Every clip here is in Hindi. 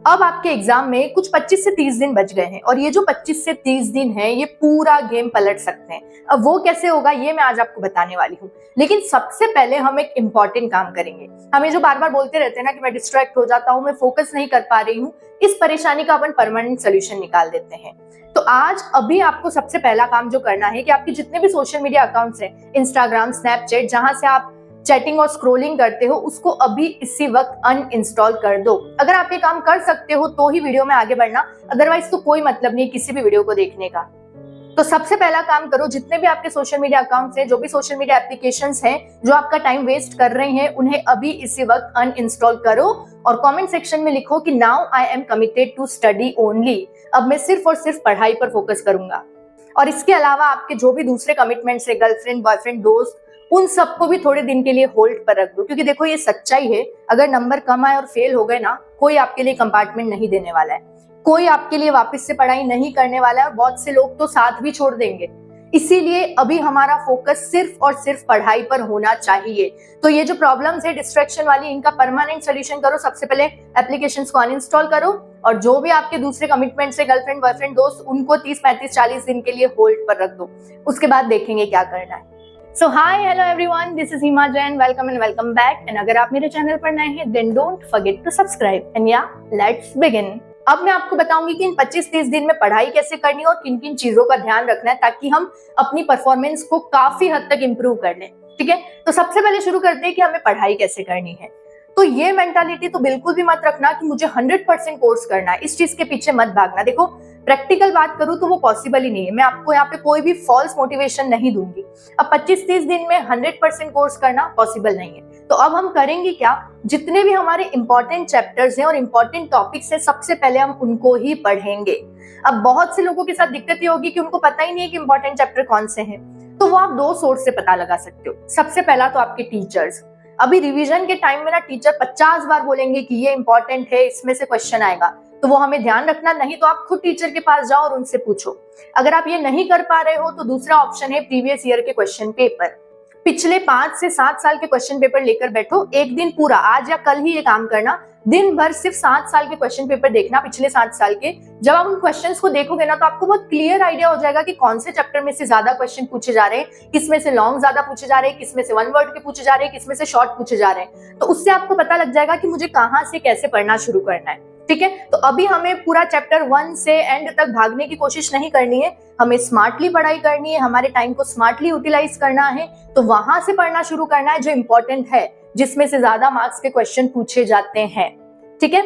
अब आपके एग्जाम में कुछ 25 से 30 दिन बच गए हैं और ये जो 25 से 30 दिन है ये पूरा गेम पलट सकते हैं। अब वो कैसे होगा ये मैं आज आपको बताने वाली हूँ, लेकिन सबसे पहले हम एक इम्पॉर्टेंट काम करेंगे। हमें जो बार बार बोलते रहते हैं ना कि मैं डिस्ट्रैक्ट हो जाता हूँ, मैं फोकस नहीं कर पा रही हूँ, इस परेशानी का अपन परमानेंट सोल्यूशन निकाल देते हैं। तो आज अभी आपको सबसे पहला काम जो करना है कि आपके जितने भी सोशल मीडिया अकाउंट्स हैं, इंस्टाग्राम, स्नैपचैट, जहां से आप चैटिंग और स्क्रोलिंग करते हो, उसको अभी इसी वक्त अनइंस्टॉल कर दो। अगर आप ये काम कर सकते हो तो ही वीडियो में आगे बढ़ना, अदरवाइज तो कोई मतलब नहीं किसी भी वीडियो को देखने का। तो सबसे पहला काम करो, जितने भी आपके सोशल मीडिया अकाउंट्स हैं, जो भी सोशल मीडिया एप्लीकेशंस हैं जो आपका टाइम वेस्ट कर रहे हैं, उन्हें अभी इसी वक्त अनइंस्टॉल करो और कमेंट सेक्शन में लिखो कि now I am committed to study only. अब मैं सिर्फ और सिर्फ पढ़ाई पर फोकस करूंगा। और इसके अलावा आपके जो भी दूसरे कमिटमेंट्स है, गर्लफ्रेंड, बॉयफ्रेंड, दोस्त, उन सबको भी थोड़े दिन के लिए होल्ड पर रख दो, क्योंकि देखो ये सच्चाई है, अगर नंबर कम आए और फेल हो गए ना, कोई आपके लिए कंपार्टमेंट नहीं देने वाला है, कोई आपके लिए वापस से पढ़ाई नहीं करने वाला है और बहुत से लोग तो साथ भी छोड़ देंगे। इसीलिए अभी हमारा फोकस सिर्फ और सिर्फ पढ़ाई पर होना चाहिए। तो ये जो प्रॉब्लम्स है डिस्ट्रैक्शन वाली, इनका परमानेंट सोल्यूशन करो। सबसे पहले एप्लीकेशंस को अनइंस्टॉल करो और जो भी आपके दूसरे कमिटमेंट्स है, गर्लफ्रेंड, बॉयफ्रेंड, दोस्त, उनको 30, 35, 40 दिन के लिए होल्ड पर रख दो। उसके बाद देखेंगे क्या करना है। So hi, hello everyone, this is Hima Jain. Welcome and welcome back. And अगर आप मेरे चैनल पर नए हैं then don't forget to subscribe and yeah let's begin. अब मैं आपको बताऊंगी कि इन 25-30 दिन में पढ़ाई कैसे करनी है और किन किन चीजों का ध्यान रखना है ताकि हम अपनी परफॉर्मेंस को काफी हद तक इंप्रूव कर लें। ठीक है, तो सबसे पहले शुरू करते हैं कि हमें पढ़ाई कैसे करनी है। तो ये मेंटालिटी तो बिल्कुल भी मत रखना कि मुझे 100% कोर्स करना है, इस चीज के पीछे मत भागना। देखो प्रैक्टिकल बात करूं तो वो पॉसिबल ही नहीं है। मैं आपको यहाँ पे कोई भी फॉल्स मोटिवेशन नहीं दूंगी। अब 25-30 दिन में 100% कोर्स करना पॉसिबल नहीं है। तो अब हम करेंगे क्या, जितने भी हमारे इंपॉर्टेंट चैप्टर्स हैं और इंपॉर्टेंट टॉपिक्स हैं, सबसे पहले हम उनको ही पढ़ेंगे। अब बहुत से लोगों के साथ दिक्कत ये होगी कि उनको पता ही नहीं है कि इंपॉर्टेंट चैप्टर कौन से हैं। तो वो आप 2 सोर्स से पता लगा सकते हो। सबसे पहला तो आपके टीचर्स। अभी रिवीजन के टाइम में ना टीचर 50 बार बोलेंगे कि ये इंपॉर्टेंट है, इसमें से क्वेश्चन आएगा, तो वो हमें ध्यान रखना। नहीं तो आप खुद टीचर के पास जाओ और उनसे पूछो। अगर आप ये नहीं कर पा रहे हो तो दूसरा ऑप्शन है प्रीवियस ईयर के क्वेश्चन पेपर। पिछले 5 से 7 साल के क्वेश्चन पेपर लेकर बैठो। एक दिन पूरा, आज या कल ही ये काम करना, दिन भर सिर्फ 7 साल के क्वेश्चन पेपर देखना, पिछले 7 साल के। जब आप उन क्वेश्चंस को देखोगे ना तो आपको बहुत क्लियर आइडिया हो जाएगा कि कौन से चैप्टर में से ज्यादा क्वेश्चन पूछे जा रहे हैं, किसमें से लॉन्ग ज्यादा पूछे जा रहे हैं, किसमें से 1 वर्ड के पूछे जा रहे हैं, किसमें से शॉर्ट पूछे जा रहे हैं। तो उससे आपको पता लग जाएगा कि मुझे कहाँ से कैसे पढ़ना शुरू करना है। ठीक है, तो अभी हमें पूरा चैप्टर 1 से एंड तक भागने की कोशिश नहीं करनी है, हमें स्मार्टली पढ़ाई करनी है, हमारे टाइम को स्मार्टली यूटिलाइज करना है। तो वहां से पढ़ना शुरू करना है जो इंपॉर्टेंट है, जिसमें से ज्यादा मार्क्स के क्वेश्चन पूछे जाते हैं। ठीक है,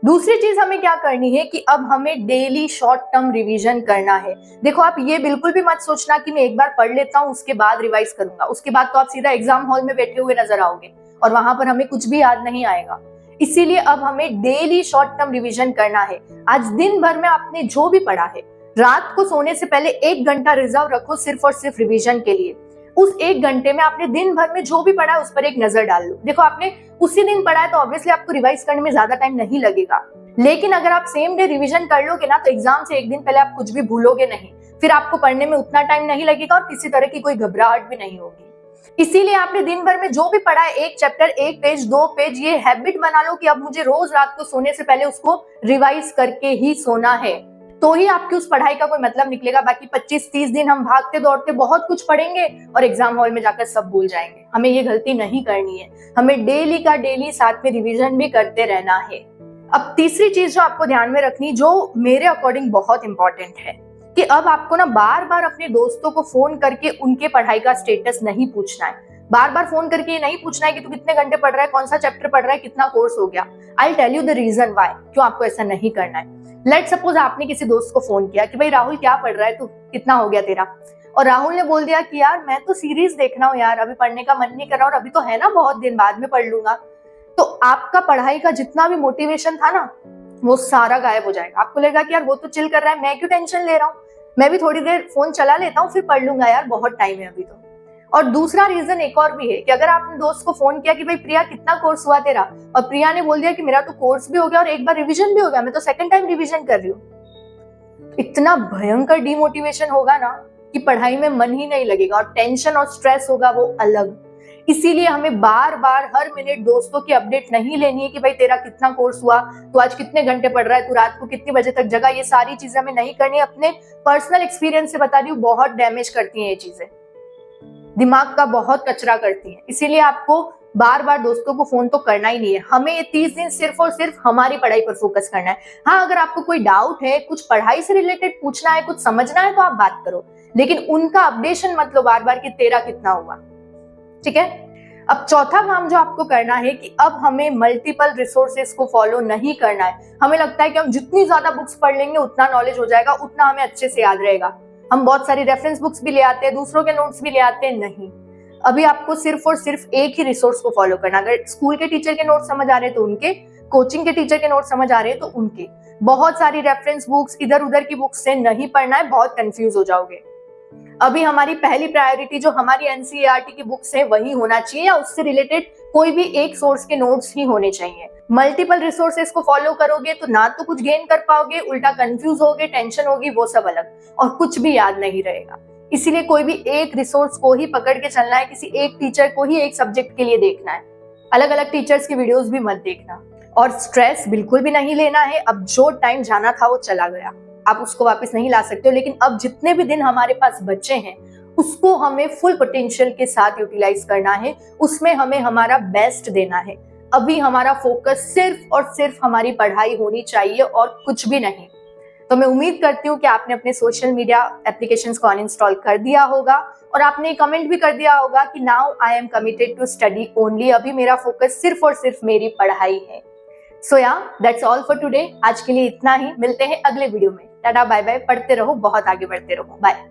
दूसरी चीज हमें क्या करनी है कि अब हमें डेली शॉर्ट टर्म रिवीजन करना है। देखो आप ये बिल्कुल भी मत सोचना कि मैं एक बार पढ़ लेता हूँ उसके बाद रिवाइज करूंगा, उसके बाद तो आप सीधा एग्जाम हॉल में बैठे हुए नजर आओगे और वहां पर हमें कुछ भी याद नहीं आएगा। इसीलिए अब हमें डेली शॉर्ट टर्म रिवीजन करना है। आज दिन भर में आपने जो भी पढ़ा है, रात को सोने से पहले 1 घंटा रिजर्व रखो सिर्फ और सिर्फ रिवीजन के लिए। उस 1 घंटे में आपने दिन भर में जो भी पढ़ा है उस पर एक नजर डाल लो। देखो आपने उसी दिन पढ़ा है तो ऑब्वियसली आपको रिवाइज करने में ज्यादा टाइम नहीं लगेगा, लेकिन अगर आप सेम डे रिवीजन कर लोगे ना तो एग्जाम से 1 दिन पहले आप कुछ भी भूलोगे नहीं, फिर आपको पढ़ने में उतना टाइम नहीं लगेगा और किसी तरह की कोई घबराहट भी नहीं होगी। इसीलिए आपने दिन भर में जो भी पढ़ा है, 1 चैप्टर, 1 पेज, 2 पेज, ये हैबिट बना लो कि अब मुझे रोज रात को सोने से पहले उसको रिवाइज करके ही सोना है। तो ही आपकी उस पढ़ाई का कोई मतलब निकलेगा। बाकी 25-30 दिन हम भागते दौड़ते बहुत कुछ पढ़ेंगे और एग्जाम हॉल में जाकर सब भूल जाएंगे। हमें ये गलती नहीं करनी है, हमें डेली का डेली साथ में रिवीजन भी करते रहना है। अब तीसरी चीज जो आपको ध्यान में रखनी, जो मेरे अकॉर्डिंग बहुत इंपॉर्टेंट है, कि अब आपको ना बार बार अपने दोस्तों को फोन करके उनके पढ़ाई का स्टेटस नहीं पूछना है। बार बार फोन करके ये नहीं पूछना है कि तू कितने घंटे पढ़ रहा है, कौन सा चैप्टर पढ़ रहा है, कितना कोर्स हो गया। I tell you the reason why, क्यों आपको ऐसा नहीं करना है। लेट सपोज आपने किसी दोस्त को फोन किया कि भाई राहुल क्या पढ़ रहा है तू, कितना हो गया तेरा, और राहुल ने बोल दिया कि यार मैं तो सीरीज देख रहा हूँ यार, अभी पढ़ने का मन नहीं कर रहा और अभी तो है ना बहुत दिन, बाद में पढ़ लूंगा। तो आपका पढ़ाई का जितना भी मोटिवेशन था ना वो सारा गायब हो जाएगा। आपको लगेगा कि यार वो तो चिल कर रहा है, मैं क्यों टेंशन ले रहा हूँ, मैं भी थोड़ी देर फोन चला लेता हूँ फिर पढ़ लूंगा यार, बहुत टाइम है अभी तो। और दूसरा रीजन एक और भी है कि अगर आपने दोस्त को फोन किया कि भाई प्रिया कितना कोर्स हुआ तेरा, और प्रिया ने बोल दिया कि मेरा तो कोर्स भी हो गया और एक बार रिवीजन भी हो गया, मैं तो 2nd टाइम रिवीजन कर रही हूँ, इतना भयंकर डिमोटिवेशन होगा ना कि पढ़ाई में मन ही नहीं लगेगा और टेंशन और स्ट्रेस होगा वो अलग। इसीलिए हमें बार बार हर मिनट दोस्तों की अपडेट नहीं लेनी है कि भाई तेरा कितना कोर्स हुआ, तू आज कितने घंटे पढ़ रहा है, तू रात को कितनी बजे तक जगा। ये सारी चीजें हमें नहीं करनी। अपने पर्सनल एक्सपीरियंस से बता रही हूँ, बहुत डैमेज करती हैं ये चीजें, दिमाग का बहुत कचरा करती हैं। इसीलिए आपको बार बार दोस्तों को फोन तो करना ही नहीं है। हमें ये 30 दिन सिर्फ और सिर्फ हमारी पढ़ाई पर फोकस करना है। हाँ, अगर आपको कोई डाउट है, कुछ पढ़ाई से रिलेटेड पूछना है, कुछ समझना है, तो आप बात करो, लेकिन उनका अपडेशन मत लो बार बार कि तेरा कितना हुआ। ठीक है। अब चौथा काम जो आपको करना है कि अब हमें मल्टीपल रिसोर्सेस को फॉलो नहीं करना है। हमें लगता है कि हम जितनी ज्यादा बुक्स पढ़ लेंगे उतना नॉलेज हो जाएगा, उतना हमें अच्छे से याद रहेगा। हम बहुत सारी रेफरेंस बुक्स भी ले आते हैं, दूसरों के नोट्स भी ले आते हैं। नहीं, अभी आपको सिर्फ और सिर्फ एक ही रिसोर्स को फॉलो करना। अगर स्कूल के टीचर के नोट समझ आ रहे हैं तो उनके, कोचिंग के टीचर के नोट समझ आ रहे हैं तो उनके। बहुत सारी रेफरेंस बुक्स, इधर उधर की बुक्स से नहीं पढ़ना है, बहुत कंफ्यूज हो जाओगे। अभी हमारी पहली प्रायोरिटी जो हमारी एनसीईआरटी की बुक्स है वही होना चाहिए, या उससे रिलेटेड कोई भी एक सोर्स के नोट्स ही होने चाहिए। मल्टीपल रिसोर्सेस को फॉलो करोगे तो ना तो कुछ गेन कर पाओगे, उल्टा कंफ्यूज होगे, टेंशन होगी, वो सब अलग, और कुछ भी याद नहीं रहेगा। इसीलिए कोई भी एक रिसोर्स को ही पकड़ के चलना है, किसी एक टीचर को ही एक सब्जेक्ट के लिए देखना है, अलग अलग टीचर्स की वीडियोस भी मत देखना। और स्ट्रेस बिल्कुल भी नहीं लेना है। अब जो टाइम जाना था वो चला गया, आप उसको वापस नहीं ला सकते हो, लेकिन अब जितने भी दिन हमारे पास बचे हैं उसको हमें फुल पोटेंशियल के साथ यूटिलाइज करना है, उसमें हमें हमारा बेस्ट देना है। अभी हमारा फोकस सिर्फ और सिर्फ हमारी पढ़ाई होनी चाहिए और कुछ भी नहीं। तो मैं उम्मीद करती हूँ कि आपने अपने सोशल मीडिया एप्लीकेशंस को अनइंस्टॉल कर दिया होगा और आपने कमेंट भी कर दिया होगा कि now I am committed to study only. अभी मेरा फोकस सिर्फ और सिर्फ मेरी पढ़ाई है। सो या दैट्स ऑल फॉर टुडे। आज के लिए इतना ही, मिलते हैं अगले वीडियो में। टाटा बाय बाय, पढ़ते रहो, बहुत आगे बढ़ते रहो, बाय।